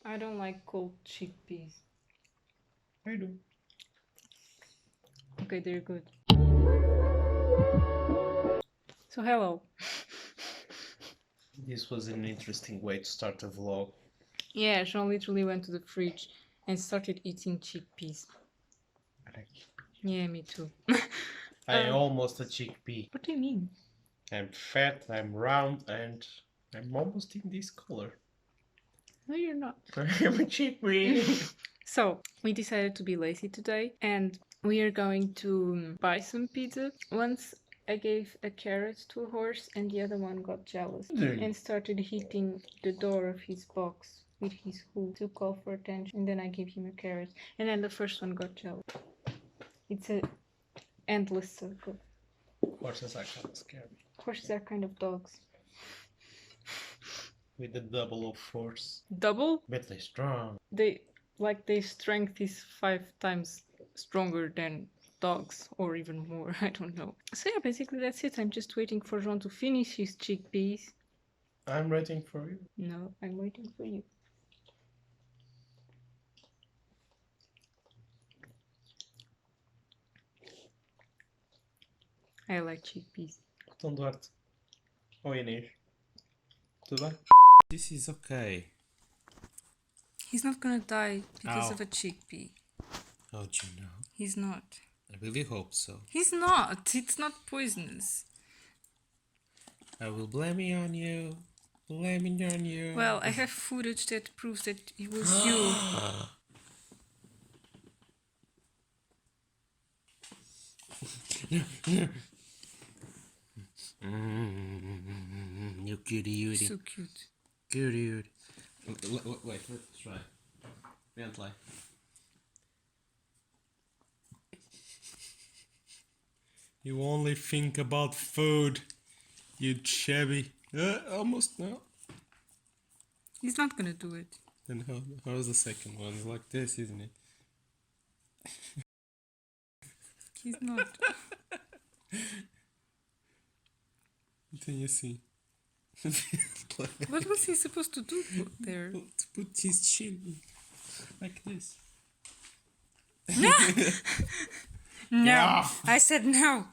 I don't like cold chickpeas. I do. Okay, they're good. So hello. This was an interesting way to start a vlog. Yeah, Jean literally went to the fridge and started eating chickpeas. Yeah, me too. I almost a chickpea. What do you mean? I'm fat, I'm round, and I'm almost in this color. No, you're not. I'm a chickpea. So, we decided to be lazy today and we are going to buy some pizza. Once I gave a carrot to a horse and the other one got jealous and started hitting the door of his box with his hoof to call for attention. And then I gave him a carrot and then the first one got jealous. It's an endless circle. Horses are kind of scary. Horses are kind of dogs. With the double of force. Double? But they're strong. Their strength is 5 times stronger than dogs, or even more. I don't know. So yeah, basically that's it. I'm just waiting for Jean to finish his chickpeas. I'm waiting for you. No, I'm waiting for you. I like chickpeas. Então, Duarte. Oi, Inês. Tudo bem? This is okay. He's not gonna die because of a chickpea. How'd you know? He's not. I really hope so. He's not. It's not poisonous. I will blame it on you. Blame it on you. Well, I have footage that proves that it was you. You cutie. So cute. Cutie. Wait, let's try. Don't lie. You only think about food, you chubby. Almost no. He's not gonna do it. Then how's the second one? It's like this, isn't it? He's not. Then you see. What was he supposed to do there? To put his chin like this. No! No! Yeah. I said no!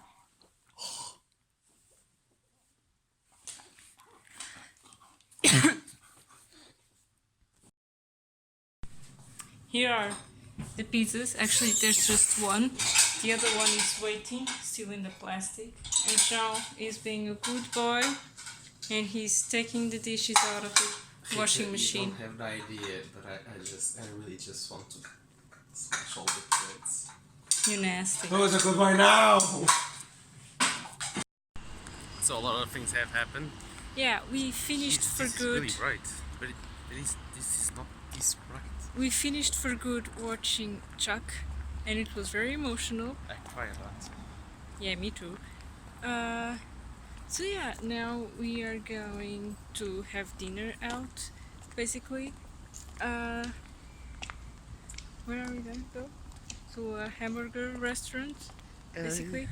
Here are the pizzas. Actually, there's just one. The other one is waiting, still in the plastic. And Jean is being a good boy. And he's taking the dishes out of the washing machine. I don't have an idea, but I really just want to smash all the threads. You're nasty. Who's a good boy now? So a lot of things have happened. Yeah, we finished for good. This is really bright, but this is not this bright. We finished for good watching Chuck, and it was very emotional. I cried a lot. Yeah, me too. So yeah, now we are going to have dinner out, basically. Where are we going to go? To a hamburger restaurant, basically.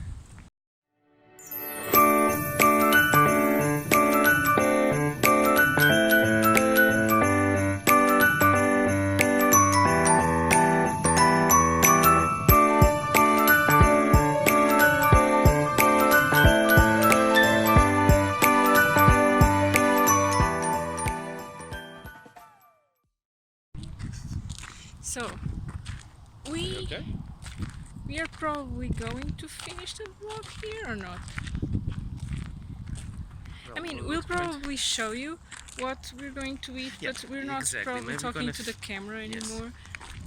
So, we are probably going to finish the vlog here or not? I mean, we'll probably show you what we're going to eat, but we're not probably talking to the camera anymore.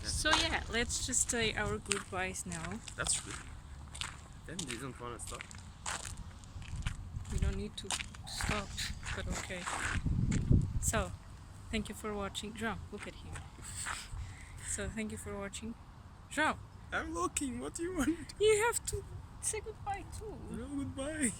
Yes. So yeah, let's just say our goodbyes now. That's true. Then you don't want to stop. We don't need to stop, but okay. So, thank you for watching. Jean, look at him. So, thank you for watching. Jean! I'm looking, what do you want? You have to say goodbye too. No, goodbye.